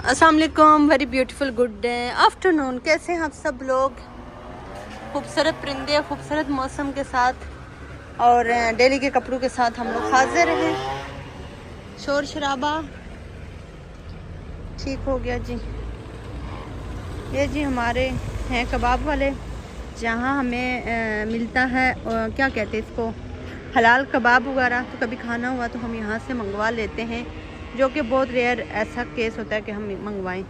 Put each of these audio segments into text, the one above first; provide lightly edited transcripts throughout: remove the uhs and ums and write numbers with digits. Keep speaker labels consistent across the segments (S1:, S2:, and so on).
S1: अस्सलाम वालेकुम, very beautiful good afternoon. कैसे हैं आप सब लोग? खूबसूरत परिंदे, खूबसूरत मौसम के साथ और डेली के कपड़ों के साथ हम लोग हाजिर हैं। शोर शराबा ठीक हो गया जी। ये जी हमारे हैं कबाब वाले, जहाँ हमें मिलता है क्या कहते हैं इसको, हलाल कबाब वगैरह। तो कभी खाना हुआ तो हम यहाँ से मंगवा लेते हैं, जो कि बहुत रेयर ऐसा केस होता है कि हम मंगवाएं,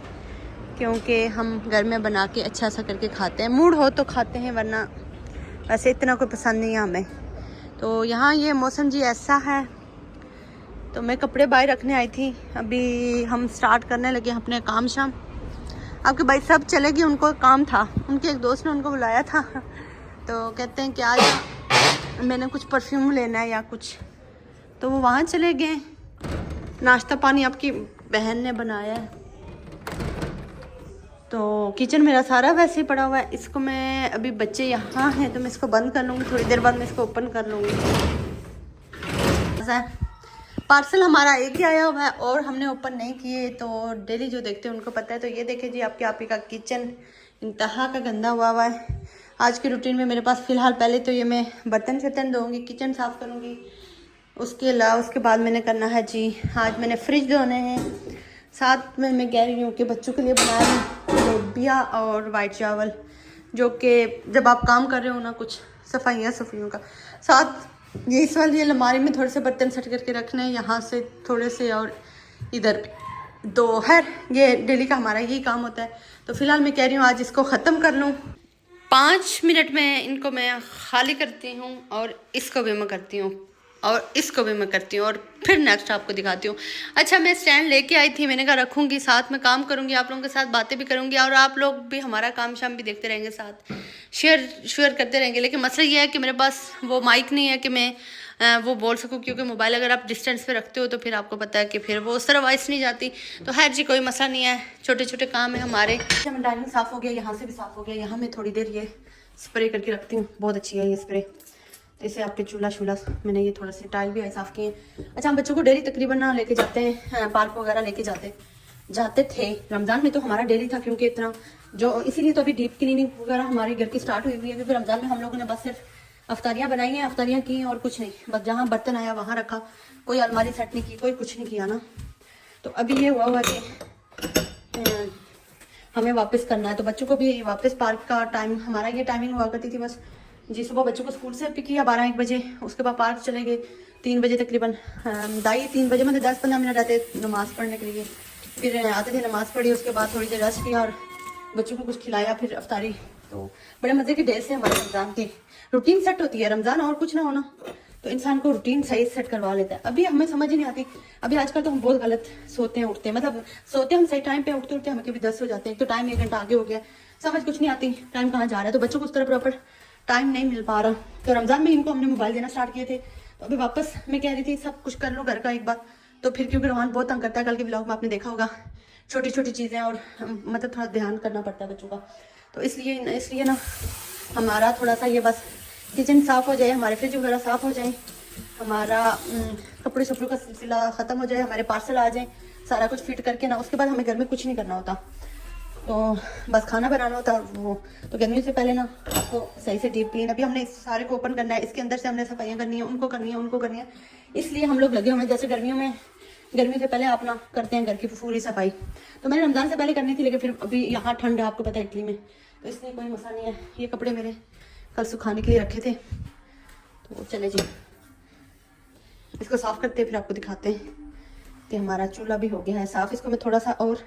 S1: क्योंकि हम घर में बना के अच्छा सा करके खाते हैं। मूड हो तो खाते हैं, वरना वैसे इतना कोई पसंद नहीं है हमें। तो यहाँ ये मौसम जी ऐसा है। तो मैं कपड़े बाहर रखने आई थी, अभी हम स्टार्ट करने लगे अपने काम शाम। आपके भाई सब चले गए, उनको काम था, उनके एक दोस्त ने उनको बुलाया था। तो कहते हैं कि आज मैंने कुछ परफ्यूम लेना है या कुछ, तो वो वहाँ चले गए। नाश्ता पानी आपकी बहन ने बनाया है। तो किचन मेरा सारा वैसे ही पड़ा हुआ है। इसको मैं अभी, बच्चे यहाँ हैं तो मैं इसको बंद कर लूँगी, थोड़ी देर बाद मैं इसको ओपन कर लूँगी। पार्सल हमारा एक ही आया हुआ है और हमने ओपन नहीं किए, तो डेली जो देखते हैं उनको पता है। तो ये देखे जी, आपके आप ही का किचन इंतहा का गंदा हुआ है। आज की रूटीन में मेरे पास फ़िलहाल पहले तो ये मैं बर्तन शर्तन धोऊँगी, किचन साफ़ करूँगी। उसके अलावा उसके बाद मैंने करना है जी, आज मैंने फ्रिज धोने हैं। साथ में मैं कह रही हूँ कि बच्चों के लिए बना रही हूँ लोबिया और वाइट चावल, जो कि जब आप काम कर रहे हो ना, कुछ सफाइयों का साथ ये इस वाली अलमारी में थोड़े से बर्तन सेट करके रखने हैं, यहाँ से थोड़े से और इधर दो है। ये डेली का हमारा यही काम होता है। तो फिलहाल मैं कह रही हूँ आज इसको ख़त्म कर लूँ। 5 मिनट में इनको मैं खाली करती हूँ और इसको भी मैं करती हूँ और इसको भी मैं करती हूँ और फिर नेक्स्ट आपको दिखाती हूँ। अच्छा, मैं स्टैंड लेके आई थी, मैंने कहा रखूँगी, साथ में काम करूँगी, आप लोगों के साथ बातें भी करूँगी और आप लोग भी हमारा काम शाम भी देखते रहेंगे, साथ शेयर करते रहेंगे। लेकिन मसला ये है कि मेरे पास वो माइक नहीं है कि मैं वो बोल सकूँ, क्योंकि मोबाइल अगर आप डिस्टेंस पे रखते हो तो फिर आपको पता है कि फिर वो उस तरह वॉइस नहीं जाती। तो खैर जी, कोई मसला नहीं है, छोटे छोटे काम है हमारे। डाइनिंग साफ़ हो गया, यहाँ से भी साफ़ हो गया। यहाँ मैं थोड़ी देर ये स्प्रे करके रखती हूँ, बहुत अच्छी है ये स्प्रे। तो इसे आपके चूल्हा मैंने ये थोड़ा सा टाइल भी साफ़ किए। अच्छा, हम बच्चों को डेली तकरीबन ना लेके जाते हैं, पार्क वगैरह लेके जाते थे। रमज़ान में तो हमारा डेली था, क्योंकि इतना जो, इसीलिए तो अभी डीप क्लीनिंग वगैरह हमारे घर की स्टार्ट हुई है। क्योंकि रमज़ान में हम लोगों ने बस सिर्फ अफ्तारियाँ बनाई हैं, अफ्तारियाँ की और कुछ नहीं, बस जहाँ बर्तन आया वहाँ रखा, कोई अलमारी सेट नहीं की, कोई कुछ नहीं किया ना। तो अभी ये हुआ कि हमें वापस करना है। तो बच्चों को भी वापस पार्क का टाइम, हमारा ये टाइमिंग हुआ करती थी बस जी, सुबह बच्चों को स्कूल से पिक किया 12-1 बजे, उसके बाद पार्क चले गए 3 बजे तकरीबन। 3 बजे मतलब 10-15 मिनट आते नमाज़ पढ़ने के लिए, फिर आते थे, नमाज़ पढ़ी, उसके बाद थोड़ी देर रेस्ट किया और बच्चों को कुछ खिलाया, फिर अफ्तारी। तो बड़े मज़े के डेज से हमारे रमज़ान की रूटीन सेट होती है। रमज़ान और कुछ ना होना तो इंसान को रूटीन सही सेट करवा लेता है। अभी हमें समझ ही नहीं आती। अभी आजकल तो हम बहुत गलत सोते हैं, उठते हैं, मतलब सोते हम सही टाइम पे, उठते हमें कभी 10 हो जाते हैं। तो टाइम 1 घंटा आगे हो गया, समझ कुछ नहीं आती टाइम कहाँ जा रहा है। तो बच्चों को उस तरह प्रॉपर टाइम नहीं मिल पा रहा। तो रमज़ान में इनको हमने मोबाइल देना स्टार्ट किए थे। तो अभी वापस मैं कह रही थी सब कुछ कर लो घर का एक बार, तो फिर क्योंकि रोहान बहुत तंग करता है, कल के ब्लॉग में आपने देखा होगा, छोटी छोटी चीज़ें और मतलब थोड़ा ध्यान करना पड़ता है बच्चों का। तो इसलिए ना हमारा थोड़ा सा ये बस किचन साफ़ हो जाए, हमारे फ्रिज वगैरह साफ़ हो जाए, हमारा कपड़े शपड़ों का सिलसिला ख़त्म हो जाए, हमारे पार्सल आ जाए, सारा कुछ फिट करके ना, उसके बाद हमें घर में कुछ नहीं करना होता। तो बस खाना बनाना होता है वो। तो गर्मियों से पहले ना आपको सही से डीप क्लीन, अभी हमने इस सारे को ओपन करना है, इसके अंदर से हमने सफाइयाँ करनी है, उनको करनी है। इसलिए हम लोग लगे हुए हैं, जैसे गर्मियों से पहले आप ना करते हैं घर की पूरी सफाई। तो मैंने रमज़ान से पहले करनी थी, लेकिन फिर अभी यहाँ ठंड है, आपको पता है इटली में, तो इसलिए कोई मसला नहीं है। ये कपड़े मेरे कल सुखाने के लिए रखे थे, तो चले जी इसको साफ़ करते हैं, फिर आपको दिखाते हैं कि हमारा चूल्हा भी हो गया है साफ़। इसको मैं थोड़ा सा और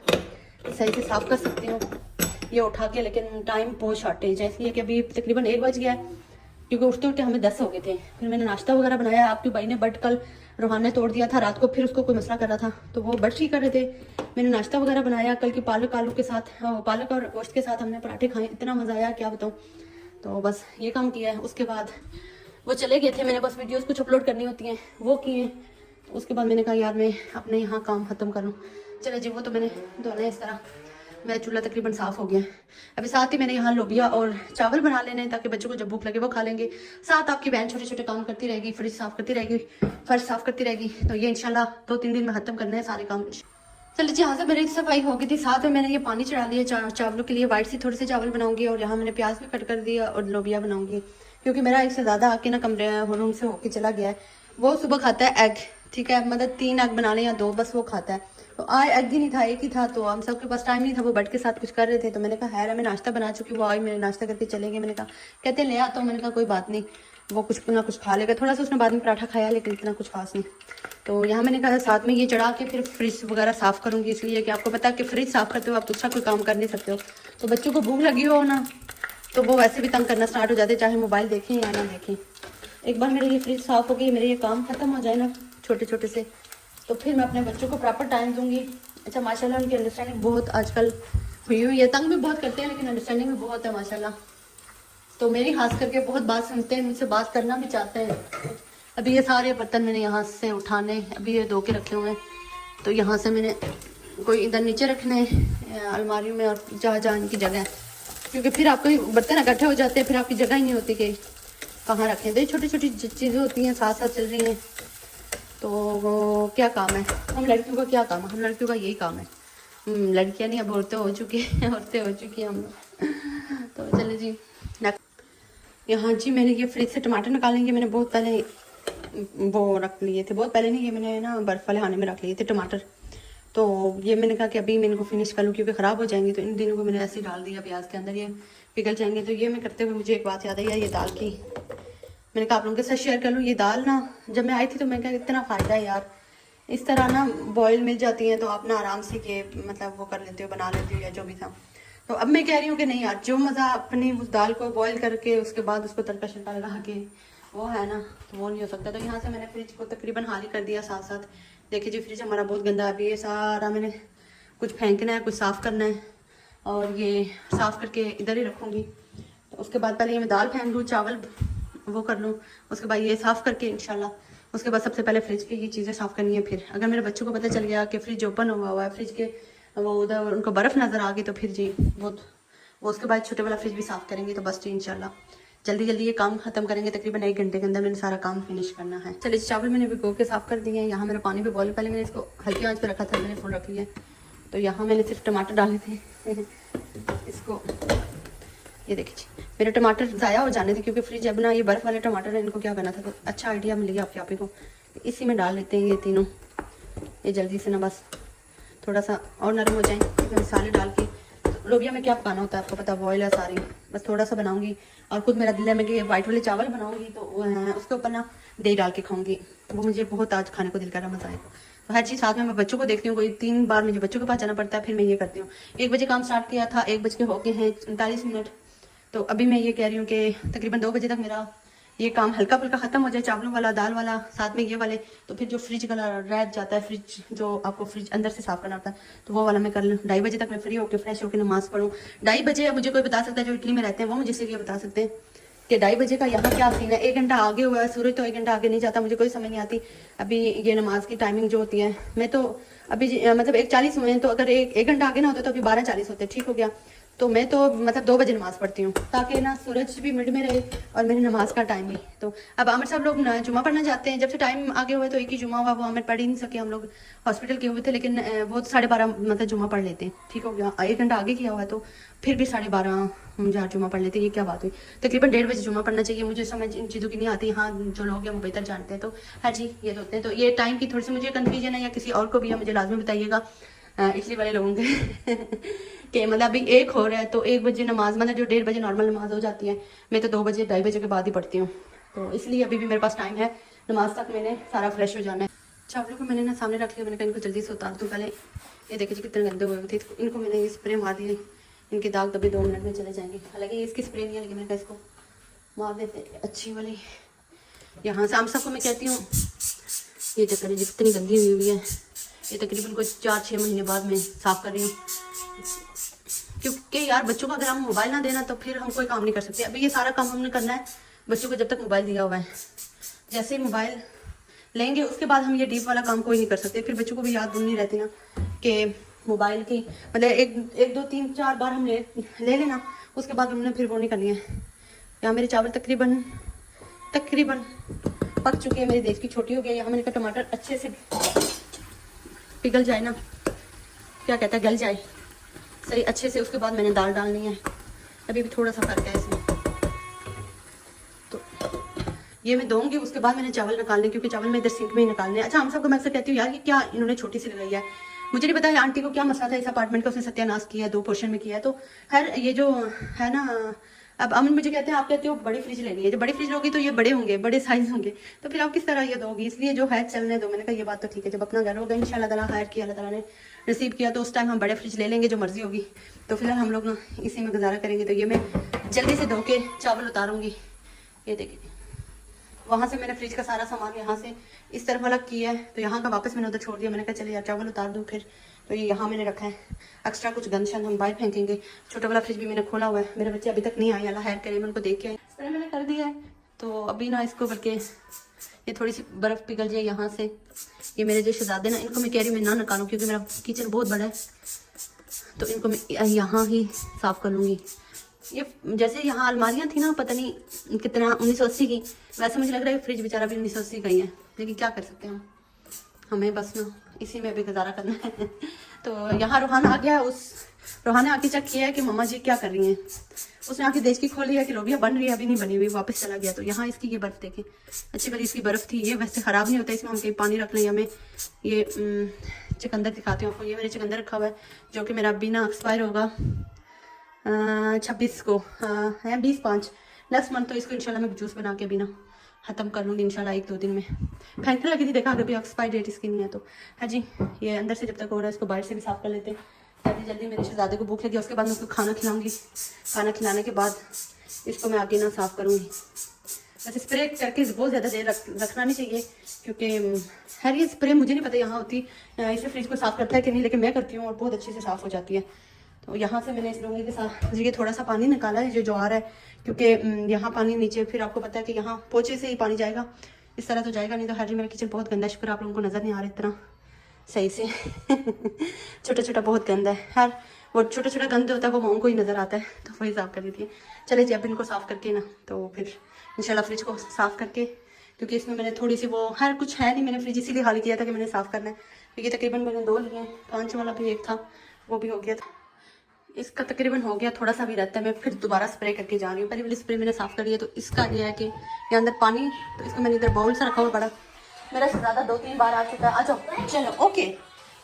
S1: सही से साफ़ कर सकती हूँ ये उठा के, लेकिन टाइम बहुत शॉर्टेज है, इसलिए कि अभी तकरीबन 1 बज गया है, क्योंकि उठते उठते हमें 10 हो गए थे। फिर मैंने नाश्ता वगैरह बनाया। आपके भाई ने बट कल रोहान ने तोड़ दिया था रात को, फिर उसको कोई मसला कर रहा था, तो वो बट ठीक कर रहे थे। मैंने नाश्ता वगैरह बनाया, कल की पालक आलू के साथ, पालक और गोश्त के साथ हमने पराठे खाए, इतना मज़ा आया क्या बताऊँ। तो बस ये काम किया है। उसके बाद वो चले गए थे, मैंने बस वीडियोज़ कुछ अपलोड करनी होती हैं वो किए। उसके बाद मैंने कहा यार मैं अपने यहाँ काम ख़त्म कर लूँ। चले जी, वो तो मैंने धोना है इस तरह। मेरा चूल्हा तकरीबन साफ़ हो गया है। अभी साथ ही मैंने यहाँ लोबिया और चावल बना लेने हैं, ताकि बच्चों को जब भूख लगे वो खा लेंगे। साथ आपकी बहन छोटे छोटे काम करती रहेगी, फ्रिज साफ़ करती रहेगी, फर्श साफ़ करती रहेगी। तो ये इंशाल्लाह 2-3 दिन में ख़त्म करना है सारे काम। चलिए जी, यहाँ से मेरी सफाई हो गई थी। साथ में मैंने ये पानी चढ़ा लिया चावलों के लिए। वाइट से थोड़े से चावल बनाऊंगी और यहाँ मैंने प्याज भी कट कर दिया और लोबिया बनाऊंगी, क्योंकि मेरा एक से ज़्यादा आके ना कमरे रूम से होके चला गया है। वो सुबह खाता है एग, ठीक है, मतलब 3 एग बना लें या 2, बस वो खाता है। तो आज एग ही नहीं था, एक ही था, तो हम सबके पास टाइम नहीं था। वो बट के साथ कुछ कर रहे थे, तो मैंने कहा है मैं नाश्ता बना चुकी हूँ, आज मेरे नाश्ता करके चलेंगे। मैंने कहा कहते ले आ, तो मैंने कहा कोई बात नहीं, वो कुछ ना कुछ खा लेगा। थोड़ा सा उसने बाद में पराठा खाया, लेकिन इतना कुछ खास नहीं। तो यहाँ मैंने कहा साथ में ये चढ़ा के फिर फ्रिज वगैरह साफ़ करूँगी, इसलिए कि आपको पता है कि फ्रिज साफ़ करते हो आप दूसरा कोई काम कर नहीं सकते हो। तो बच्चों को भूख लगी हो ना, तो वो वैसे भी तंग करना स्टार्ट हो जाते, चाहे मोबाइल देखें या ना देखें। एक बार मेरे ये फ्रिज साफ़ हो गई, मेरे ये काम ख़त्म हो जाए ना छोटे छोटे से, तो फिर मैं अपने बच्चों को प्रॉपर टाइम दूँगी। अच्छा माशाल्लाह उनकी अंडरस्टैंडिंग बहुत आजकल हुई है, तंग भी बहुत करते हैं लेकिन अंडरस्टैंडिंग भी बहुत है माशाल्लाह। तो मेरी खास करके बहुत बात सुनते हैं, मुझसे बात करना भी चाहते हैं। अभी ये सारे बर्तन मैंने यहाँ से उठाने, अभी ये धो के रखे हुए हैं, तो यहाँ से मैंने कोई इधर नीचे रखने अलमारी में और जहाँ जहाँ इनकी जगह है, क्योंकि फिर आपके बर्तन इकट्ठे हो जाते हैं, फिर आपकी जगह ही नहीं होती कि कहाँ रखें। तो छोटी छोटी चीज़ें होती हैं साथ साथ चल रही हैं, तो वो क्या काम है, हम लड़कियों का क्या काम है, हम लड़कियों का यही काम है। लड़कियाँ नहीं, अब औरतें हो चुकी हैं, औरतें हो चुकी हैं हम लोग। तो चले जी, यहाँ जी मैंने ये फ्रिज से टमाटर निकालेंगे। मैंने बहुत पहले वो रख लिए थे, बहुत पहले नहीं, ये मैंने ना बर्फ़ वाले खाने में रख लिए थे टमाटर। तो ये मैंने कहा कि अभी मैं इनको फिनिश कर लूँ, क्योंकि ख़राब हो जाएंगे। तो इन दिनों को मैंने ऐसे ही डाल दिया प्याज के अंदर, ये पिघल जाएंगे। तो ये मैं करते हुए मुझे एक बात याद आई, ये दाल की। मैंने कहा आप लोगों के साथ शेयर कर लूँ। ये दाल ना जब मैं आई थी तो मैं कहा इतना फ़ायदा है यार, इस तरह ना बॉयल मिल जाती है, तो आप ना आराम से ये मतलब वो कर लेते हो, बना लेते हो या जो भी था। तो अब मैं कह रही हूँ कि नहीं यार, जो मज़ा अपनी उस दाल को बॉईल करके उसके बाद उसको तड़का शड़का लगा के वो है ना, तो वो नहीं हो सकता। तो यहाँ से मैंने फ्रिज को तकरीबन खाली कर दिया। साथ साथ देखिए जी, फ्रिज हमारा बहुत गंदा है। अभी ये सारा मैंने कुछ फेंकना है, कुछ साफ़ करना है, और ये साफ़ करके इधर ही रखूँगी। तो उसके बाद पहले ये मैं दाल फेंक लूँ, चावल वो कर लूँ, उसके बाद ये साफ़ करके इंशाल्लाह उसके बाद सबसे पहले फ्रिज की ये चीज़ें साफ़ करनी है। फिर अगर मेरे बच्चों को पता चल गया कि फ्रिज ओपन हुआ है, फ्रिज के वो उधर उनको बर्फ़ नज़र आ गई, तो फिर जी वो उसके बाद छोटे वाला फ्रिज भी साफ़ करेंगे। तो बस जी इंशाल्लाह जल्दी जल्दी ये काम खत्म करेंगे। तकरीबन 1 घंटे के अंदर मैंने सारा काम फिनिश करना है। चलिए चावल मैंने भिगो के साफ़ कर दिए हैं। यहाँ मेरा पानी भी बॉयल, पहले मैंने इसको हल्की आंच पर रखा था, मैंने फुल रख लिया। तो यहाँ मैंने सिर्फ टमाटर डाले थे इसको, ये देखिए मेरे टमाटर ज़ाया हो जाने थे, क्योंकि फ्रिज अब ना ये बर्फ़ वाले टमाटर है, इनको क्या करना था। तो अच्छा आइडिया मिल गया आप ही को, इसी में डाल लेते हैं ये तीनों। ये जल्दी से ना बस थोड़ा सा और नरम हो जाए। मसाले डाल के लोबिया में क्या पकाना होता है आपको पता, बॉयल है सारी, बस थोड़ा सा बनाऊंगी। और खुद मेरा दिल है मैं कि वाइट वाले चावल बनाऊंगी, तो उसके ऊपर ना दही डाल के खाऊंगी, वो मुझे बहुत आज खाने को दिल कर रहा, मजा आएगा। तो हर चीज़ साथ में मैं बच्चों को देखती हूँ, कोई 3 बार मुझे बच्चों के पास जाना पड़ता है, फिर मैं ये करती हूँ। 1 बजे काम स्टार्ट किया था, 1 बज के हो गए हैं 39 मिनट। तो अभी मैं ये कह रही हूँ कि तकरीबन 2 बजे तक मेरा ये काम हल्का फुल्का ख़त्म हो जाए, चावलों वाला, दाल वाला, साथ में ये वाले। तो फिर जो फ्रिज का रह जाता है, फ्रिज जो आपको फ्रिज अंदर से साफ़ करना होता है, तो वो वाला मैं कर लूँ। 2:30 बजे तक मैं फ्री होकर फ्रेश होकर नमाज़ पढ़ूँ। 2:30 बजे मुझे कोई बता सकता है, जो इटली में रहते हैं वो मुझे सिर्फ ये बता सकते हैं कि 2:30 बजे का यहाँ क्या सीन है। 1 घंटा आगे हुआ है सूरज, तो 1 घंटा आगे नहीं जाता, मुझे कोई समझ नहीं आती। अभी ये नमाज की टाइमिंग जो होती है, मैं तो अभी मतलब 1:40 हुए हैं, तो अगर 1 घंटा आगे ना होता तो अभी 12:40 होते, ठीक हो गया। तो मैं तो मतलब 2 बजे नमाज़ पढ़ती हूँ, ताकि ना सूरज भी मिड में रहे और मेरी नमाज का टाइम भी। तो अब आमिर साहब लोग जुमा पढ़ना जाते हैं, जब से टाइम आगे हुआ है तो एक ही जुमा हुआ, वो आमिर पढ़ ही नहीं सके, हम लोग हॉस्पिटल के हुए थे, लेकिन वो 12:30 मतलब जुमा पढ़ लेते हैं, ठीक हो गया। 1 घंटा आगे किया हुआ है, तो फिर भी 12:30 हम जहाँ जुमा पढ़ लेते हैं। ये क्या बात हुई, तकरीबन 1:30 बजे जुमा पढ़ना चाहिए। मुझे समझ इन चीज़ों की नहीं आती, हाँ जो लोग हैं वो बेहतर जानते हैं। तो हाँ जी ये तो होते हैं। तो ये टाइम की थोड़ी सी मुझे कन्फ्यूजन है, या किसी और को भी है, मुझे लाजमी बताइएगा इटली वाले लोगों के कि मतलब अभी 1 हो रहा है, तो 1 बजे नमाज मतलब जो 1:30 बजे नॉर्मल नमाज हो जाती है, मैं तो 2 बजे 2:30 बजे के बाद ही पढ़ती हूँ। तो इसलिए अभी भी मेरे पास टाइम है, नमाज तक मैंने सारा फ्रेश हो जाना है। चावलों को मैंने ना सामने रख लिया, मैंने कहा इनको जल्दी से उतार दूँ। पहले ये देखिए जी कितने गंदे हुए थे, इनको मैंने ये स्प्रे मार दिए, इनके दाग तभी 2 मिनट में चले जाएंगे। हालांकि इसकी स्प्रे नहीं है, लेकिन मैंने कहा इसको मार देते अच्छी वाली। यहाँ से आम सबको मैं कहती हूँ ये चक्कर है जितनी गंदी हुई है, ये तकरीबन कोई 4-6 महीने बाद मैं साफ़ कर रही हूँ, क्योंकि यार बच्चों को अगर हम मोबाइल ना देना तो फिर हम कोई काम नहीं कर सकते। अभी ये सारा काम हमने करना है बच्चों को जब तक मोबाइल दिया हुआ है। जैसे ही मोबाइल लेंगे उसके बाद हम ये डीप वाला काम कोई नहीं कर सकते। फिर बच्चों को भी याद नहीं रहती ना कि मोबाइल की मतलब 1 2 3 4 बार हम ले लेना, उसके बाद हमने फिर वो नहीं करनी है। यहाँ मेरे चावल तकरीबन पक चुके हैं, मेरी देश की छोटी हो गई। यहाँ मैंने कहा टमाटर अच्छे से पिघल जाए ना, क्या कहता है गल जाए सही अच्छे से। उसके बाद मैंने दाल डालनी है, अभी भी थोड़ा सा फर्क है इसमें, तो ये मैं दूंगी। उसके बाद मैंने चावल निकालने, क्योंकि चावल मैं इधर सिंक में ही निकालने। अच्छा, हम सबको मैं अक्सर कहती हूँ यार कि क्या इन्होंने छोटी सी लगाई है, मुझे नहीं पता है आंटी को क्या मसला था इस अपार्टमेंट का, उसने सत्यानाश किया है, 2 पोर्शन में किया है। तो खैर ये जो है ना, अब अमन मुझे कहते हैं आप कहते हो बड़ी फ्रिज लेनी है, जब बड़ी फ्रिज लोगी तो ये बड़े होंगे, बड़े साइज होंगे, तो फिर आप किस तरह ये दोगी, इसलिए जो है चलने दो। मैंने कहा ये बात तो ठीक है, जब अपना घर होगा इंशाल्लाह ताला खैर किया, अल्लाह ताला ने नसीब किया तो उस टाइम हम बड़े फ्रिज ले लेंगे, जो मर्जी होगी। तो फिलहाल हम लोग ना इसी में गुजारा करेंगे। तो ये मैं जल्दी से धो के चावल उतारूंगी। ये देखिए वहाँ से मैंने फ्रिज का सारा सामान यहाँ से इस तरफ अलग किया है, तो यहाँ का वापस मैंने उधर छोड़ दिया। मैंने कहा चलिए यार चावल उतार दूँ फिर। तो ये यहाँ मैंने रखा है, एक्स्ट्रा कुछ गंद शंद हम बाहर फेंकेंगे। छोटा वाला फ्रिज भी मैंने खोला हुआ है, मेरे बच्चे अभी तक नहीं आए, अल्लाह खैर करे, मैं उनको देख के आई। इस तरह मैंने कर दिया है। तो अभी ना इसको बल्कि ये थोड़ी सी बर्फ़ पिघल जाए यहाँ से। ये मेरे जो शहजादे ना, इनको मैं कह रही हूँ मैं ना निकालूँ, क्योंकि मेरा किचन बहुत बड़ा है, तो इनको मैं यहाँ ही साफ़ कर लूँगी। ये जैसे यहाँ अलमारियाँ थी ना, पता नहीं कितना 1980 की, वैसे मुझे लग रहा है फ्रिज बेचारा भी 1980 का ही है, लेकिन क्या कर सकते हैं हम, हमें बस ना इसी में भी गुजारा करना है। तो यहाँ रूहाना आ गया, रूहाना आके चेक किया है कि मम्मा जी क्या कर रही हैं। उसने आके देख के खोल लिया कि लोबिया बन रही है, अभी नहीं बनी हुई, वापस चला गया। तो यहाँ इसकी ये बर्फ़ देखें, अच्छी बड़ी इसकी बर्फ़ थी, ये वैसे ख़राब नहीं होता, इसमें हम कहीं पानी रख लें। या मैं ये चुकंदर दिखाती हूँ आपको, ये मैंने चुकंदर रखा हुआ है जो कि मेरा अभी ना एक्सपायर होगा 26 को, है 20/5 नेक्स्ट मंथ। तो इसको इंशाल्लाह मैं जूस बना के भी ना ख़त्म कर लूँगी इंशाल्लाह 1-2 दिन में। फेंकने लगी थी, देखा अभी एक्सपायर डेट इसकी नहीं है। तो हाँ जी, ये अंदर से जब तक हो रहा है इसको बाहर से भी साफ़ कर लेते हैं। जल्दी जल्दी मेरे शहजादे को भूख लगी, उसके बाद मैं उसको खाना खिलाऊँगी। खाना खिलाने के बाद इसको मैं आगे ना साफ़ करूँगी। वैसे स्प्रे करके बहुत ज़्यादा देर रखना नहीं चाहिए, क्योंकि खैर ये स्प्रे मुझे नहीं पता यहाँ होती, इसे फ्रिज को साफ़ करता है कि नहीं, लेकिन मैं करती हूँ और बहुत अच्छे से साफ़ हो जाती है। तो यहाँ से मैंने इस डोंगे के साथ ये थोड़ा सा पानी निकाला है, जो ज्वार है, क्योंकि यहाँ पानी नीचे, फिर आपको पता है कि यहाँ पोछे से ही पानी जाएगा, इस तरह तो जाएगा नहीं। तो हर जी मेरा किचन बहुत गंदा है, शुक्र आप लोगों को नज़र नहीं आ रहा इतना सही से। छोटा छोटा बहुत गंदा है, हर वो छोटा छोटा गंद होता है वो मोम को ही नज़र आता है, तो वही साफ़ कर देती है। चले जी अब इनको साफ़ करके ना, तो फिर इंशाल्लाह फ्रिज को साफ़ करके, क्योंकि इसमें मैंने थोड़ी सी वो हर कुछ है नहीं, मैंने फ्रिज इसीलिए खाली किया था कि मैंने साफ़ करना है। क्योंकि तकरीबन मैंने 2 लिए हैं, कांच वाला भी एक था वो भी हो गया था, इसका तकरीबन हो गया, थोड़ा सा भी रहता है। मैं फिर दोबारा स्प्रे करके जा रही हूँ, पहले वाली स्प्रे मैंने साफ़ कर लिया। तो इसका ये है कि ये अंदर पानी, तो इसको मैंने इधर बाउल सा रखा हुआ बड़ा, मेरा शहजादा 2-3 बार आ चुका है। आ जाओ चलो ओके,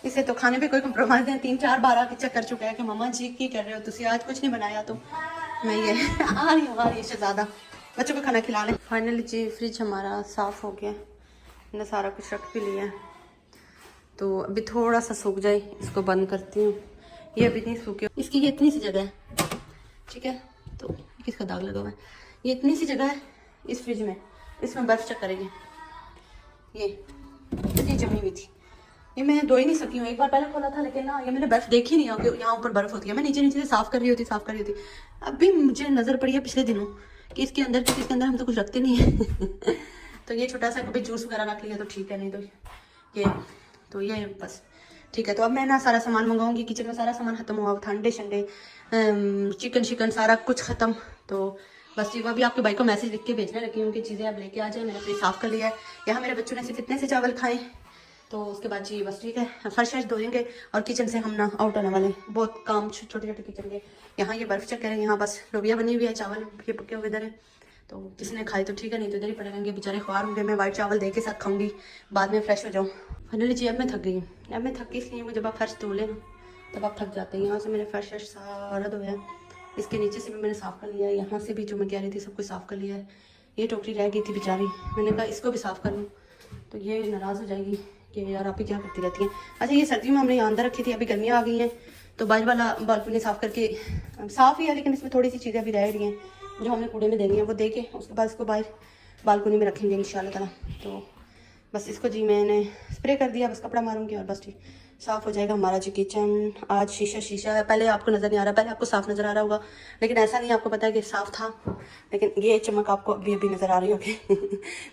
S1: इसे तो खाने पे कोई कंप्रोमाइज़ नहीं, 3-4 बार आके चेक कर चुका है कि मम्मा जी की कर रहे हो तुम, आज कुछ नहीं बनाया। तो मैं ये आ रही हूँ शहजादा, बच्चों को खाना खिला लें। फाइनली जी फ्रिज हमारा साफ़ हो गया, मैंने सारा कुछ रख भी लिया, तो अभी थोड़ा सा सूख जाए इसको बंद करती हूँ। ये अभी नहीं सूखे, इसकी ये इतनी सी जगह है, ठीक है, तो किसका दाग लगा हुआ है, ये इतनी सी जगह है इस फ्रिज में, इसमें बर्फ़ चेक करेंगे। ये इतनी जमी हुई थी, ये मैं धो ही नहीं सकी हूँ, एक बार पहले खोला था, लेकिन ना ये मैंने बर्फ़ देखी नहीं है, यहाँ ऊपर बर्फ़ होती है। मैं नीचे नीचे से साफ़ कर रही होती। अभी मुझे नज़र पड़ी है पिछले दिनों कि इसके अंदर हम तो कुछ रखते नहीं है। तो ये छोटा सा कभी जूस वगैरह रख लिया तो ठीक है, नहीं तो ये बस ठीक है। तो अब मैं ना सारा सामान मंगाऊंगी, किचन में सारा सामान खत्म हुआ, ठंडे शंडे चिकन शिकन सारा कुछ ख़त्म। तो बस जी अभी आपके भाई को मैसेज लिख के भेजने लगी हूँ कि चीज़ें आप लेके आ जाए। मैंने फ्रिज साफ़ कर लिया है। यहाँ मेरे बच्चों ने सिर्फ इतने से चावल खाए, तो उसके बाद जी बस ठीक है, फर्श वर्श धोएंगे और किचन से हम ना आउट होने वाले, बहुत काम छोटे छोटे किचन के। यहाँ ये बर्फ़ चेक करें, यहाँ बस लोबिया बनी हुई है, चावल ये पके हुए इधर है, तो किसी खाए तो ठीक है, नहीं तो इधर ही पड़े रहेंगे बेचारे, ख्वार होंगे। मैं वाइट चावल दे के साथ खाऊंगी, बाद में फ्रेश हो जाऊँ। फाइनली जी अब मैं थक गई हूँ, अब मैं थक इसलिए वो जब आप फर्श धो लें तब आप थक जाते हैं। यहाँ से मैंने फर्श सारा धोया, इसके नीचे से भी मैंने साफ़ कर लिया है, यहाँ से भी जो मैं कह रही थी सब कुछ साफ़ कर लिया है। ये टोकरी रह गई थी बेचारी, मैंने कहा इसको भी साफ़ कर लूँ, तो ये नाराज़ हो जाएगी कि यार आप ही क्या करती रहती हैं। अच्छा ये सर्दियों में हमने यहाँ अंदर रखी थी, अभी गर्मियाँ आ गई हैं, तो बाहर वाला बालकनी साफ़ करके साफ़ ही है, लेकिन इसमें थोड़ी सी चीज़ें अभी रह रही हैं जो हमने कूड़े में देनी है, वो दे के उसके बाद इसको बाहर बालकनी में रखेंगे इंशाल्लाह ताला। तो बस इसको जी मैंने स्प्रे कर दिया, बस कपड़ा मारूंगी और बस ठीक साफ़ हो जाएगा हमारा जी किचन। आज शीशा है, पहले आपको नज़र नहीं आ रहा, पहले आपको साफ़ नज़र आ रहा होगा, लेकिन ऐसा नहीं, आपको पता है कि साफ़ था, लेकिन ये चमक आपको अभी अभी नज़र आ रही होगी।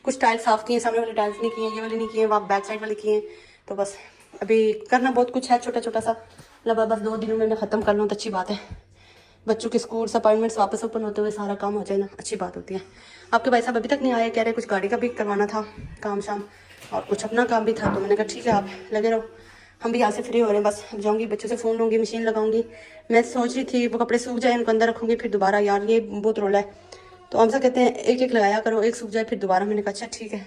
S1: कुछ टाइल्स साफ़ किए, सामने वाले टाइल्स नहीं किए, ये वाले नहीं किए, वहाँ बैक साइड वाले किए। तो बस अभी करना बहुत कुछ है, छोटा छोटा सा, मतलब बस 2 दिनों में मैं ख़त्म कर लूँ तो अच्छी बात है। बच्चों के स्कूल्स अपॉइंटमेंट्स वापस ओपन होते हुए सारा काम हो जाए ना, अच्छी बात होती है। आपके भाई साहब अभी तक नहीं आए, कह रहे कुछ गाड़ी का भी करवाना था काम शाम और कुछ अपना काम भी था, तो मैंने कहा ठीक है आप लगे रहो, हम भी यहाँ से फ्री हो रहे हैं, बस जाऊँगी बच्चों से फ़ोन लूँगी, मशीन लगाऊंगी। मैं सोच रही थी वो कपड़े सूख जाए उनको अंदर रखूँगी फिर दोबारा, यार ये बहुत रोला है। तो हमसे कहते हैं एक एक लगाया करो, एक सूख जाए फिर दोबारा। मैंने कहा अच्छा ठीक है।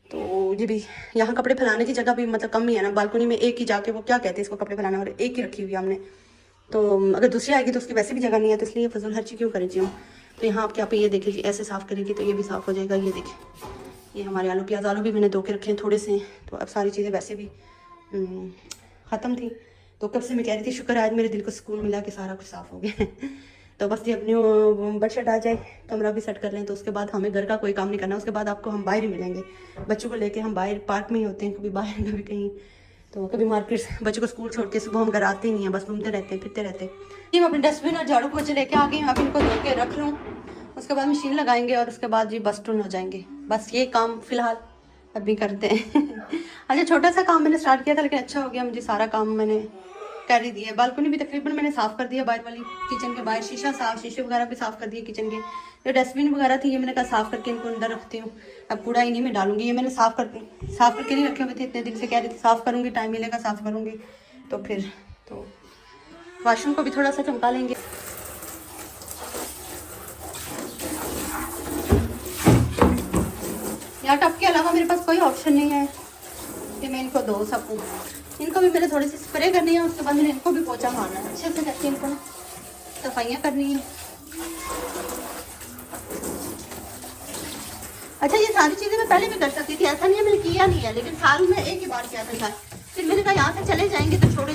S1: तो ये भी यहाँ कपड़े फैलाने की जगह भी मतलब कम ही है ना, बालकनी में एक ही जाके वो क्या कहते हैं इसको कपड़े फैलाना, और एक ही रखी हुई है हमने। तो अगर दूसरी आएगी तो उसकी वैसे भी जगह नहीं है, तो इसलिए फजूल हर चीज़ क्यों करें जी। तो यहाँ आपके आप ये देखिए जी, ऐसे साफ़ करेंगी तो ये भी साफ़ हो जाएगा। ये देखिए ये हमारे आलू प्याज, आलू भी मैंने धो के रखे हैं थोड़े से, तो अब सारी चीज़ें वैसे भी ख़त्म थी। तो कब से मैं कह रही थी शुक्र आज मेरे दिल को सुकून मिला कि सारा कुछ साफ़ हो गया। तो बस ये अपनी बेडशीट आ जाए, कमरा भी सेट कर लें, तो उसके बाद हमें घर का कोई काम नहीं करना। उसके बाद आपको हम बाहर ही मिलेंगे, बच्चों को लेके हम बाहर पार्क में ही होते हैं, कभी बाहर कभी कहीं, तो कभी मार्केट। बच्चों को स्कूल छोड़ के सुबह हम घर आते ही नहीं हैं, बस घूमते रहते हैं फिरते रहते हैं। ये मैं अपने डस्टबिन और झाड़ू पोछे लेके आ गई हूँ, अब इनको धो के रख लूँ, उसके बाद मशीन लगाएंगे और उसके बाद ये बस टून हो जाएंगे। बस ये काम फिलहाल अभी करते हैं। अच्छा छोटा सा काम मैंने स्टार्ट किया था लेकिन अच्छा हो गया, मुझे सारा काम मैंने कर ही दिया। बालकनी भी तकरीबन मैंने साफ़ कर दिया, बाहर वाली किचन के बाहर शीशा साफ, शीशे वगैरह भी साफ़ कर दिए किचन के। जो डस्टबिन वगैरह थी ये मैंने कहा साफ़ करके इनको अंदर रखती हूँ, अब कूड़ा इन्हीं में डालूंगी। ये मैंने साफ़ करके नहीं रखे हुए थे, इतने दिन से कह रही थी साफ़ करूँगी, टाइम मिलेगा साफ़ करूँगी। तो फिर तो वाशरूम को भी थोड़ा सा चमका लेंगे। यार टब के अलावा मेरे पास कोई ऑप्शन नहीं है कि मैं इनको धो सकूँ। इनको भी मैंने थोड़ी सी स्प्रे करनी है, उसके बाद मैंने इनको भी पोछा मारना है, अच्छे से करके इनको सफाइयाँ करनी है। अच्छा ये सारी चीज़ें मैं पहले भी कर सकती थी, ऐसा नहीं है मैंने किया नहीं है, लेकिन साल में एक ही बार किया था शायद। फिर मैंने कहा यहाँ से चले जाएंगे तो छोड़े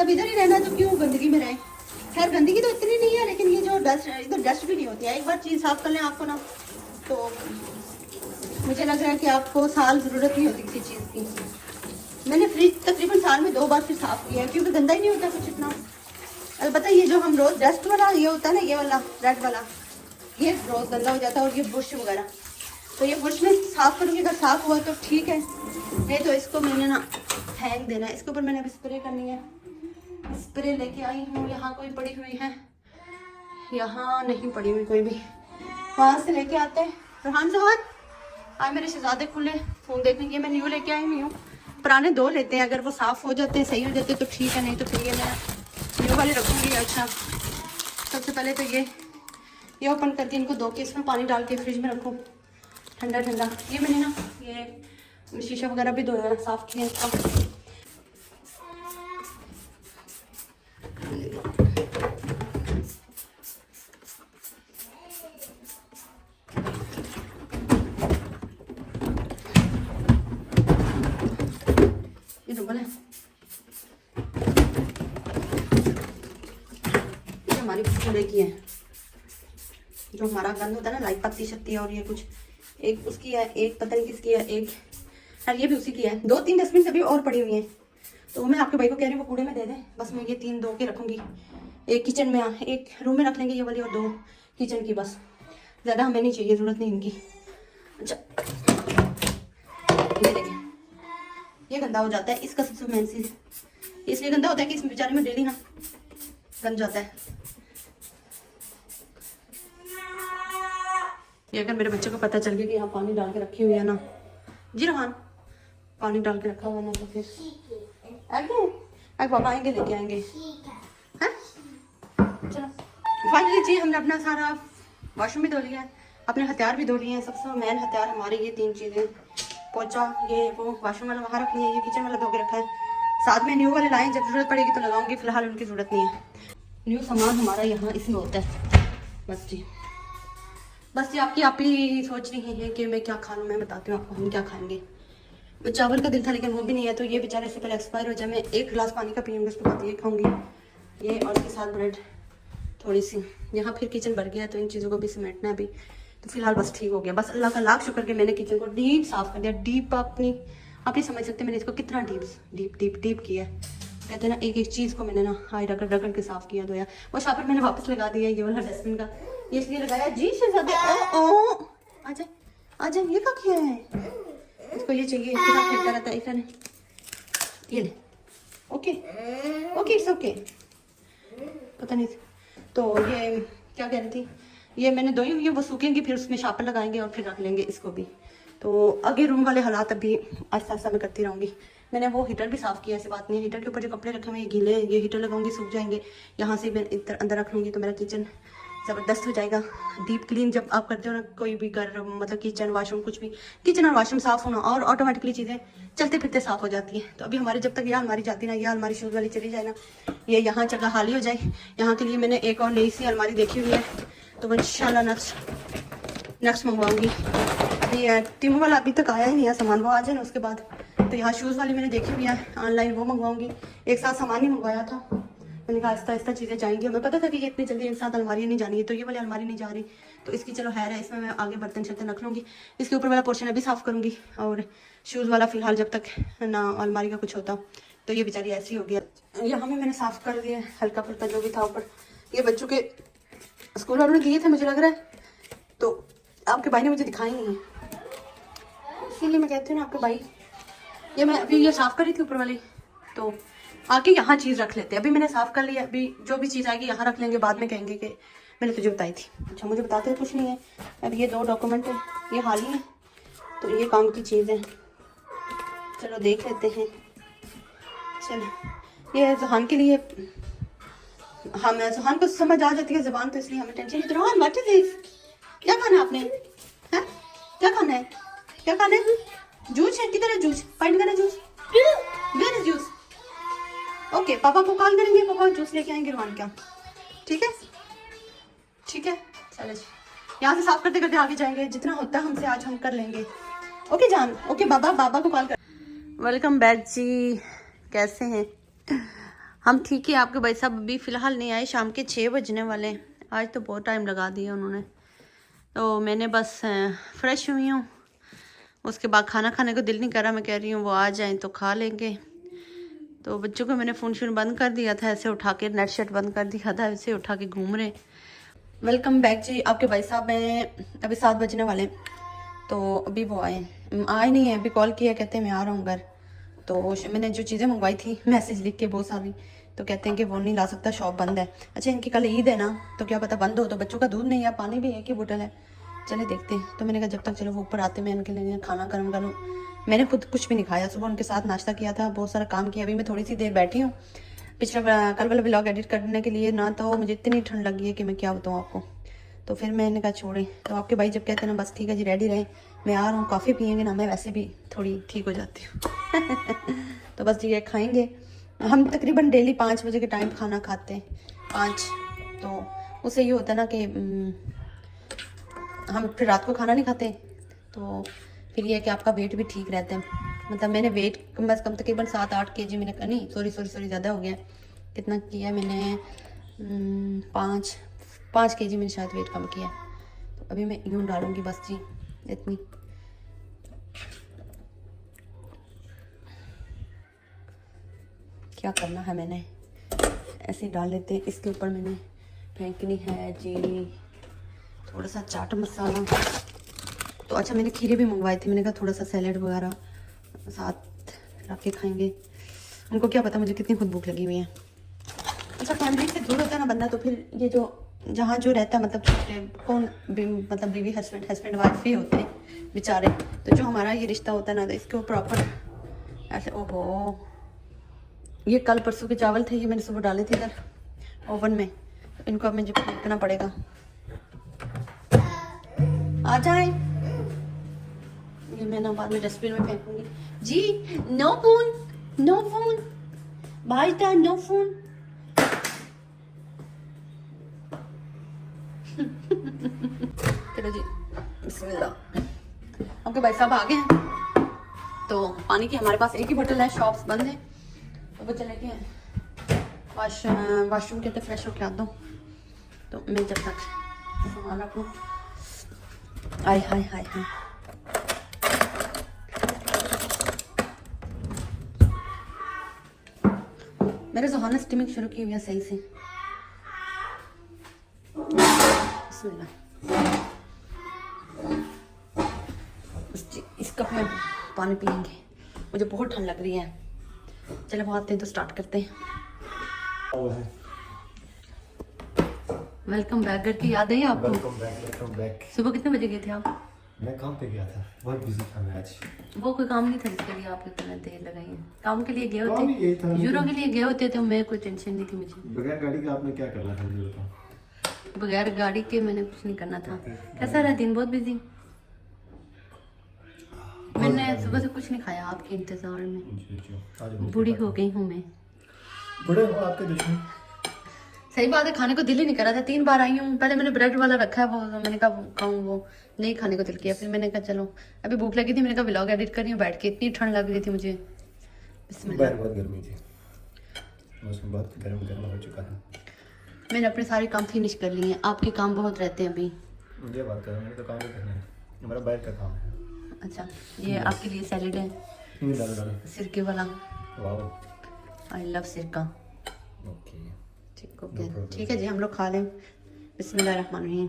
S1: अब इधर ही रहना तो क्यों गंदगी में रहे। खैर गंदगी तो इतनी नहीं है, लेकिन ये जो डस्ट इधर डस्ट भी नहीं होती है। एक बार चीज़ साफ कर लें आपको ना, तो मुझे लग रहा है कि आपको साल ज़रूरत नहीं होती किसी चीज़ की। मैंने फ्रिज तकरीबन साल में 2 बार फिर साफ़ किया है, क्योंकि गंदा ही नहीं होता कुछ इतना। अलबत्ता ये जो हम रोज़ डस्ट वाला ये होता है ना, ये वाला रेड वाला, ये रोज़ गंदा हो जाता है, और ये बुश वगैरह, तो ये बुश में साफ़ करूँगी, अगर साफ़ हुआ तो ठीक है, नहीं तो इसको मैंने ना फेंक देना है। इसके ऊपर मैंने अभी स्प्रे करनी है, स्प्रे लेके आई हूँ। यहाँ कोई पड़ी हुई है, यहाँ नहीं पड़ी हुई कोई भी, वहाँ से लेके आते हैं। रहान जहान आज मेरे शहजादे खुले फ़ोन देखने के, मैं न्यू लेके आई हुई हूँ। पुराने 2 लेते हैं, अगर वो साफ़ हो जाते हैं सही हो जाते हैं तो ठीक है, नहीं तो फिर ये मैं न्यू वाले रखूँगी। अच्छा सबसे पहले तो ये ओपन करके इनको 2 के इसमें पानी डाल के फ्रिज में रखो ठंडा ठंडा। ये मैंने ना ये शीशा वगैरह भी धोया साफ़ किया इसका। ये डबल है, ये हमारी कूड़े की है, जो हमारा गंद होता है ना, लाइक पत्ती शक्ति, और ये कुछ एक उसकी है, एक पता नहीं किसकी है, एक यार ये भी उसी की है। 2-3 डस्टबिन अभी और पड़ी हुई हैं, तो मैं आपके भाई को कह रही हूँ वो कूड़े में दे दें। बस मैं ये 3 धो के रखूँगी, एक किचन में, एक रूम में रख लेंगे ये वाली, और 2 किचन की, बस ज़्यादा हमें नहीं चाहिए, ज़रूरत नहीं इनकी। अच्छा ये देखें, ये गंदा हो जाता है, इसका सबसे मेन चीज़ इसलिए गंदा होता है कि इस बेचारे में डेली ना गंद जाता है। ये अगर मेरे बच्चे को पता चल गया कि यहाँ पानी डाल के रखी हुई है ना, जी रोहान पानी डाल के रखा हुआ है ना, तो फिर आगे पापा आएंगे लेके आएंगे, हैं? चलो फाइनली जी हमने अपना सारा वॉशरूम भी धो लिया है, अपने हथियार भी धो लिए हैं। सबसे मेन हथियार हमारे ये 3 चीज़ें, पोचा, ये वो वाशरूम वाला वहाँ रख लिया, ये किचन वाला धो के रखा है। साथ में न्यू वाले लाएँ, जब जरूरत पड़ेगी तो लगाऊंगी, फिलहाल उनकी ज़रूरत नहीं है। न्यू सामान हमारा यहाँ इसमें होता है। बस जी आपकी आप ही सोच रही हैं कि मैं क्या खा लूँ, मैं बताती हूँ आपको हम क्या खाएंगे। चावल का दिल था लेकिन वो भी नहीं है, तो ये बेचारे से पहले एक्सपायर हो जाए। मैं 1 गिलास पानी का पीऊँगी, उसके बाद ये खाऊंगी, ये और उसके साथ ब्रेड थोड़ी सी। यहाँ फिर किचन भर गया, तो इन चीज़ों को भी समेटना है अभी, तो फिलहाल बस ठीक हो गया। बस अल्लाह का लाख शुक्र कि मैंने किचन को डीप साफ़ कर दिया। डीप आप नहीं समझ सकते मैंने इसको कितना डीप किया है। कहते हैं ना, एक चीज़ को मैंने ना हाई रगड़ के साफ़ किया, धोया। वो शापर मैंने वापस लगा दिया, ये वाला डस्टबिन का, ये इसलिए लगाया जी शहजादे। ओ आ जाए ये क्या किया है, इसको ये चाहिए, इसके साथ खेलता रहता है इधर। ये ले, ओके इट्स ओके। पता नहीं तो ये क्या कह रही थी, ये मैंने धोई हुई है, वो सूखेंगी, फिर उसमें शापर लगाएंगे और फिर रख लेंगे इसको भी। तो आगे रूम वाले हालात अभी आस्ता आस्ता मैं करती रहूँगी। मैंने वो हीटर भी साफ़ किया, ऐसी बात नहीं है। हीटर के ऊपर जो कपड़े रखे हुए हैं गीले, ये हीटर लगाऊंगी सूख जाएंगे। यहाँ से मैं इधर अंदर रख लूँगी तो मेरा किचन ज़बरदस्त हो जाएगा। डीप क्लीन जब आप करते हो ना कोई भी घर, मतलब किचन वॉशरूम कुछ भी, किचन और वॉशरूम साफ़ होना और ऑटोमेटिकली चीज़ें चलते फिरते साफ़ हो जाती हैं। तो अभी हमारे जब तक ये अलमारी जाती ना, ये अलमारी शूज़ वाली चली जाए ना, ये यहाँ जगह खाली हो जाए, यहाँ के लिए मैंने एक और नई सी अलमारी देखी हुई है। तो वो इंशाल्लाह नेक्स्ट मंगवाऊंगी। ये टीमू वाला अभी तक आया ही नहीं है सामान, वो आ जाए ना उसके बाद। तो यहाँ शूज़ वाली मैंने देखी हुई है ऑनलाइन, वो मंगवाऊंगी। एक साथ सामान ही मंगवाया था, मैंने कहा आहिस्ता आहिस्ता चीज़ें जाएंगी। हमें पता था कि ये इतनी जल्दी एक साथ अलमारी नहीं जानी है, तो ये वाली अलमारी नहीं जा रही, तो इसकी चलो है, इसमें मैं आगे बर्तन शर्तन रख लूँगी। इसके ऊपर वाला पोर्शन अभी साफ़ करूँगी, और शूज़ वाला फ़िलहाल जब तक ना अलमारी का कुछ होता। तो ये बेचारी ऐसी हो गया। यहाँ में मैंने साफ़ कर दिया हल्का फुल्का जो भी था ऊपर। ये बच्चों के स्कूल वालों ने दिए थे मुझे लग रहा है, तो आपके भाई ने मुझे दिखाई नहीं है, इसीलिए मैं कहती हूँ ना आपके भाई। ये मैं अभी ये साफ़ कर रही थी ऊपर वाली, तो आके यहाँ चीज़ रख लेते हैं। अभी मैंने साफ़ कर लिया, अभी जो भी चीज़ आएगी यहाँ रख लेंगे, बाद में कहेंगे कि मैंने तुझे बताई थी। अच्छा मुझे बताते हैं कुछ नहीं है। अब ये 2 डॉक्यूमेंट है, ये हाल ही है, तो ये काम की चीज़ है, चलो देख लेते हैं। चलो ये जुहान के लिए, हाँ मैं जुहान को समझ आ जाती है ज़बान, तो इसलिए हमें टेंशन नहीं। जुहान व्हाट इज दिस? क्या खाना है आपने? हैं क्या खाना है? क्या खाना है? जूस है, किधर है जूस? फाइंड करें juice, where is juice? Okay पापा को कॉल करेंगे, पापा जूस लेके आएंगे रुहान का, ठीक है ठीक है। चलो जी, यहाँ से साफ करते करते आगे जाएंगे, जितना होता है हमसे आज हम कर लेंगे। ओके जान, ओके बाबा को कॉल कर। वेलकम बैक जी, कैसे हैं? हम ठीक है। आपके भाई साहब अभी फ़िलहाल नहीं आए, शाम के 6 बजने वाले हैं। आज तो बहुत टाइम लगा दिया उन्होंने, तो मैंने बस फ्रेश हुई हूँ, उसके बाद खाना खाने को दिल नहीं कर रहा। मैं कह रही हूँ वो आ जाएं तो खा लेंगे। तो बच्चों को मैंने फ़ोन शोन बंद कर दिया था, ऐसे उठा के नेट शेट बंद कर दिया था, ऐसे उठा के घूम रहे। वेलकम बैक जी, आपके भाई साहब हैं अभी 7 बजने वाले, तो अभी वो आए नहीं है, अभी कॉल किया, कहते हैं मैं आ रहा हूँ घर। तो मैंने जो चीज़ें मंगवाई थी मैसेज लिख के बहुत सारी, तो कहते हैं कि वो नहीं ला सकता, शॉप बंद है। अच्छा इनकी कल ईद है ना, तो क्या पता बंद हो, तो बच्चों का दूध नहीं है, पानी भी एक ही बोतल है, चले देखते हैं। तो मैंने कहा जब तक चलो वो ऊपर आते मैं इनके लिए खाना गर्म करूँ। मैंने खुद कुछ भी नहीं खाया, सुबह उनके साथ नाश्ता किया था, बहुत सारा काम किया। अभी मैं थोड़ी सी देर बैठी हूँ पिछला कल वाला व्लॉग एडिट करने के लिए ना, तो मुझे इतनी ठंड लगी है कि मैं क्या बताऊँ आपको। तो फिर मैंने कहा छोड़ें। तो आपके भाई जब कहते हैं ना बस ठीक है जी रेडी रहें, मैं आ रहा हूँ, कॉफ़ी पियेंगे ना, मैं वैसे भी थोड़ी ठीक हो जाती हूँ। तो बस ये खाएंगे हम, तकरीबन डेली 5 बजे के टाइम खाना खाते हैं, 5। तो उससे ये होता है ना कि हम फिर रात को खाना नहीं खाते, तो फिर ये है कि आपका वेट भी ठीक रहता है। मतलब मैंने वेट कम से कम तकरीबन 7-8 kg मैंने नहीं सॉरी ज़्यादा हो गया। कितना किया मैंने? 5 kg मैंने शायद वेट कम किया। तो अभी मैं यूँ डालूँगी बस जी इतनी। क्या करना है, मैंने ऐसे डाल लेते हैं। इसके ऊपर मैंने फेंकनी है जी थोड़ा सा चाट मसाला। तो अच्छा मैंने खीरे भी मंगवाए थे, मैंने कहा थोड़ा सा सैलेड वगैरह साथ रख के खाएंगे। उनको क्या पता मुझे कितनी खुद भूख लगी हुई है। अच्छा फैमिली से दूर होता है ना बंदा, तो फिर ये जो जहाँ जो रहता है, मतलब कौन मतलब बीवी हस्बैंड वाइफ ही होते हैं बेचारे। तो जो हमारा ये रिश्ता होता है ना, तो इसके ऊपर प्रॉपर ऐसे। ओहो, ये कल परसों के चावल थे, ये मैंने सुबह डाले थे इधर ओवन में, तो इनको अब मुझे फेंकना पड़ेगा। आ जाए, ये मैं ना बाद में डस्टबिन में फेंकूंगी जी। नो फोन भाई का, नो फोन। चलो जी बिस्मिल्लाह। आपके भाई साहब आ गए हैं, तो पानी की हमारे पास एक ही बोतल है, शॉप्स बंद है, तो वो चले गए वाशरूम कहते फ्रेश होके आता हूँ। तो मैं जब तक सामान रख लूँ। आय हाय हाय हाय, मेरे ज़ुहान ने स्टीमिंग शुरू की हुई है सही से। इस कप में पानी पियेंगे, मुझे बहुत ठंड लग रही है। चलो वो आते हैं तो स्टार्ट करते हैं। वेलकम बैक, घर की याद है आपको?
S2: Welcome back.
S1: सुबह कितने बजे गए थे आप?
S2: मैं काम पे गया था, बहुत बिजी था मैं आज।
S1: वो कोई काम नहीं था जिसके लिए आपने इतना देर लगाई है। काम के लिए गए
S2: काम ही यही था,
S1: होते, यूरो के लिए गए होते तो मैं कोई टेंशन नहीं थी मुझे।
S2: बगैर गाड़ी का आपने क्या करना था मुझे बताओ।
S1: बगैर गाड़ी के मैंने कुछ नहीं करना था। कैसा रहा दिन? बहुत बिजी। मैंने सुबह से कुछ नहीं खाया आपके इंतजार में। बूढ़ी हो गई हूँ मैं।
S2: बड़े हो आपके दुश्मन।
S1: सही बात है, खाने को दिल ही नहीं करा था। 3 बार आई हूँ। पहले मैंने ब्रेड वाला रखा है, वो मैंने कहा खाऊं, वो नहीं खाने को दिल किया। फिर मैंने कहा चलो अभी भूख लगी थी, मैंने कहा व्लॉग एडिट कर रही हूँ बैठ के। इतनी ठंड लग रही थी मुझे।
S2: बाहर बहुत गर्मी थी, मौसम बहुत गर्म हो चुका है।
S1: मैंने अपने सारे काम फिनिश कर लिए हैं। आपके काम बहुत रहते हैं अभी।
S2: मुझे बात करो, मैंने तो काम ही करना है, हमारा बाहर का काम है।
S1: अच्छा, ये आपके लिए सैलेड है
S2: डालो
S1: सिरके वाला।
S2: वाह,
S1: आई लव सिरका।
S2: ओके
S1: ठीक है जी, हम लोग खा लें। बिस्मिल्लाहिर्रहमानिर्रहीम।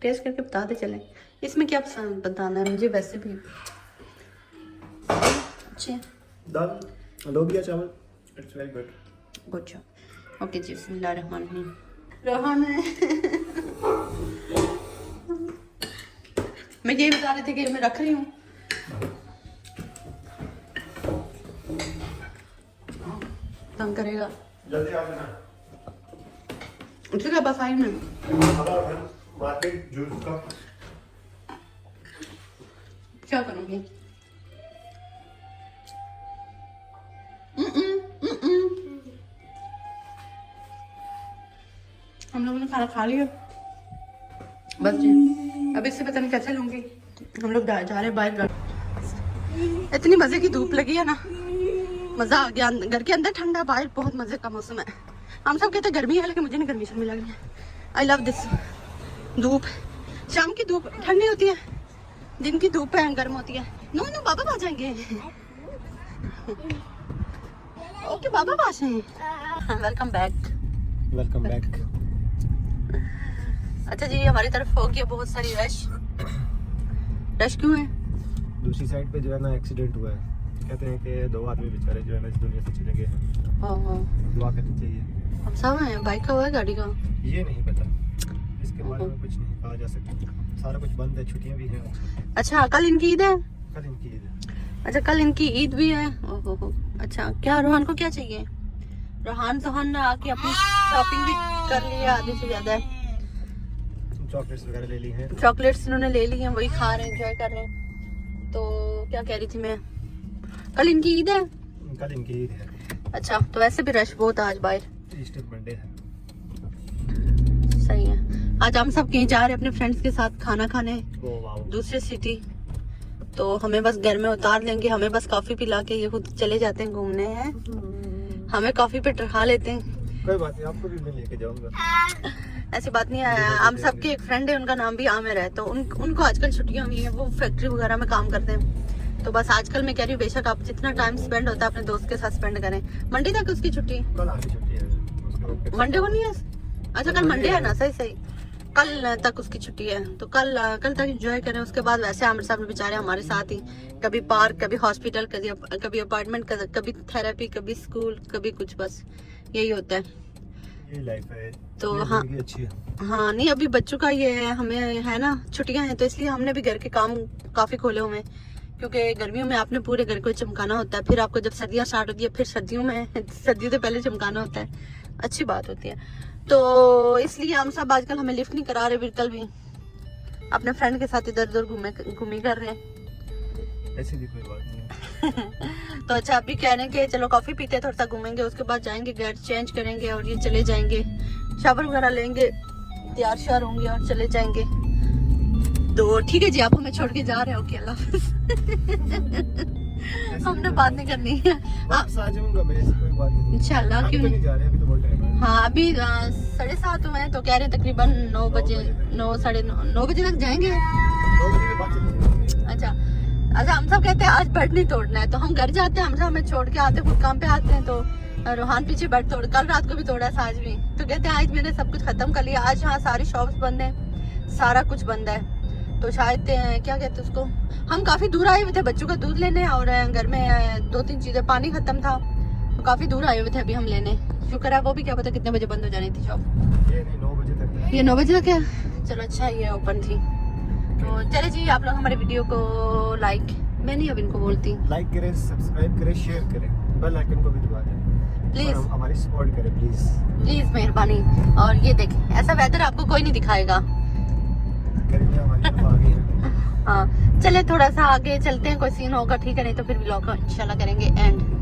S1: टेस्ट करके बता दे चलें इसमें क्या पसंद बताना है मुझे। वैसे भी अच्छे
S2: दाल लोबिया चावल, it's very good.
S1: Good job. Okay जी, बिस्मिल्लाहिर्रहमानिर्रहीम। रोहन मैं यही बता रही थी कि मैं रख रही हूँ। तंग करेगा,
S2: जल्दी आ जाना।
S1: ठीक है बस आई मैं।
S2: मार्केट जूस का
S1: क्या करूँगी? हम लोगों ने खाना खा लिया बस जी। अब इससे पता नहीं कैसे लूँगी। हम लोग जा रहे हैं बाहर। इतनी मज़े की धूप लगी है ना, मज़ा आ गया। घर के अंदर ठंडा, बाहर बहुत मज़े का मौसम है। हम सब कहते हैं गर्मी है, लेकिन मुझे नहीं गर्मी शर्मी लग रही है। आई लव दिस धूप। शाम की धूप ठंडी होती है, दिन की धूप है गर्म होती है। नो नो बाबा आ जाएंगे। ओके बाबा पास हैं। Welcome back.
S2: Welcome back.
S1: अच्छा जी, हमारी तरफ हो गया बहुत सारी रश। रश क्यों है?
S2: दूसरी साइड पे जो है ना एक्सीडेंट हुआ है। कहते हैं कि 2 आदमी बेचारे जो है ना इस दुनिया से चले गए हैं। दुआ करनी चाहिए।
S1: हम सब हैं। बाइक का हुआ है, गाड़ी का
S2: ये नहीं पता, इसके बारे में कुछ नहीं कहा जा सकता। सारा कुछ बंद है, छुट्टियां भी हैं।
S1: अच्छा, कल इनकी ईद है।
S2: कल इनकी ईद है।
S1: अच्छा, कल इनकी ईद भी है। ओहो। अच्छा, क्या रोहान को क्या चाहिए? रोहान ने आके अपनी शॉपिंग भी कर ली है, आधे से ज्यादा है।
S2: चॉकलेट्स वगैरह ले ली हैं।
S1: चॉकलेट्स इन्होंने ले ली हैं, वही खा रहे हैं, एंजॉय कर रहे हैं। तो क्या कह रही थी मैं, कल इनकी ईद है।
S2: कल इनकी ईद है।
S1: अच्छा, तो वैसे भी रश बहुत है आज बाहर।
S2: ईस्टर मंडे है।
S1: सही है। आज हम सब कहीं जा रहे हैं अपने फ्रेंड्स के साथ खाना खाने दूसरे सिटी। तो हमें बस घर में उतार लेंगे, हमें बस कॉफी पिला के ये खुद चले जाते हैं घूमने हैं। हमें कॉफी पे टरखा लेते हैं।
S2: कोई बात नहीं, आपको भी मैं लेके जाऊंगा।
S1: ऐसी बात नहीं है। हम सबके एक फ्रेंड है, उनका नाम भी आमिर है। तो उनको आजकल छुट्टियां हुई हैं, वो फैक्ट्री वगैरह में काम करते हैं। तो बस आजकल मैं कह रही हूँ बेशक आप जितना टाइम स्पेंड होता है अपने दोस्त के साथ स्पेंड करें। मंडे तक उसकी छुट्टी,
S2: कल आधी छुट्टी है।
S1: मंडे को नहीं है। अच्छा, कल मंडे है ना, सही। कल तक उसकी छुट्टी है, तो कल तक एंजॉय करें। उसके बाद वैसे आमिर साहब बेचारे हमारे साथ ही, कभी पार्क, कभी हॉस्पिटल, कभी अपार्टमेंट, कभी थेरेपी, कभी स्कूल, कभी कुछ, बस यही होता है।
S2: ये लाइफ है।
S1: तो
S2: ये
S1: हाँ
S2: अच्छी है।
S1: हाँ, नहीं अभी बच्चों का ये है, हमें है ना छुट्टियां हैं, तो इसलिए हमने भी घर के काम काफी खोले हुए हैं। क्योंकि गर्मियों में आपने पूरे घर को चमकाना होता है, फिर आपको जब सर्दियां स्टार्ट होती है, फिर सर्दियों से पहले चमकाना होता है। अच्छी बात होती है। तो इसलिए हम सब आजकल हमें लिफ्ट नहीं करा रहे, बिल्कुल भी अपने फ्रेंड के साथ इधर उधर घूमी कर रहे हैं।
S2: ऐसी भी कोई बात नहीं है।
S1: तो अच्छा, अभी कह रहे हैं कि चलो कॉफी पीते हैं, थोड़ा सा घूमेंगे, उसके बाद जाएंगे घर, चेंज करेंगे और ये चले जाएंगे, शावर वगैरह लेंगे, तैयार श्यार होंगे और चले जाएंगे। तो ठीक है जी, आप हमें छोड़ के जा रहे हो। ओके, अल्लाह हमने बात नहीं करनी है।
S2: वापस आ जाऊंगा मैं, ऐसी कोई बात नहीं।
S1: इंशाल्लाह, क्यों नहीं
S2: जा रहे, अभी तो बहुत टाइम है।
S1: हाँ, अभी 7:30 हुए हैं, तो कह रहे हैं तकरीबन 9 बजे 9 बजे तक जाएंगे।
S2: 2 बजे के बाद चले जाएंगे।
S1: अच्छा, हम सब कहते हैं आज बेड नहीं तोड़ना है, तो हम घर जाते हैं, हम सब हमें छोड़ के आते, खुद काम पे आते हैं। तो रोहान पीछे बेड तोड़, कल रात को भी तोड़ा है, आज भी। तो कहते हैं आज मैंने सब कुछ खत्म कर लिया। आज हाँ, सारी शॉप्स बंद है, सारा कुछ बंद है। तो शायद क्या कहते हैं उसको, हम काफी दूर आए हुए थे बच्चों का दूध लेने, और घर में 2-3 चीजें, पानी खत्म था, तो काफी दूर आए हुए थे अभी हम लेने। शुक्र है, वो भी क्या पता कितने बजे बंद हो जानी थी शॉप।
S2: ये नहीं, 9 बजे तक।
S1: ये 9 बजे तक है। चलो अच्छा, ये ओपन थी। तो चले जी, आप लोग हमारे वीडियो को लाइक, मैं नहीं अब इनको बोलती,
S2: लाइक करें, सब्सक्राइब करें, शेयर करें, बेल आइकन को भी दबा दें
S1: प्लीज
S2: और हमारी सपोर्ट करें प्लीज।
S1: प्लीज, मेहरबानी। और ये देखें, ऐसा वेदर आपको कोई नहीं दिखाएगा।
S2: गर्मियाँ हमारी तरफ आ गई हैं।
S1: हाँ, चले थोड़ा सा आगे चलते हैं, कोई सीन होगा ठीक है, नहीं तो फिर व्लॉग को इंशाल्लाह करेंगे एंड।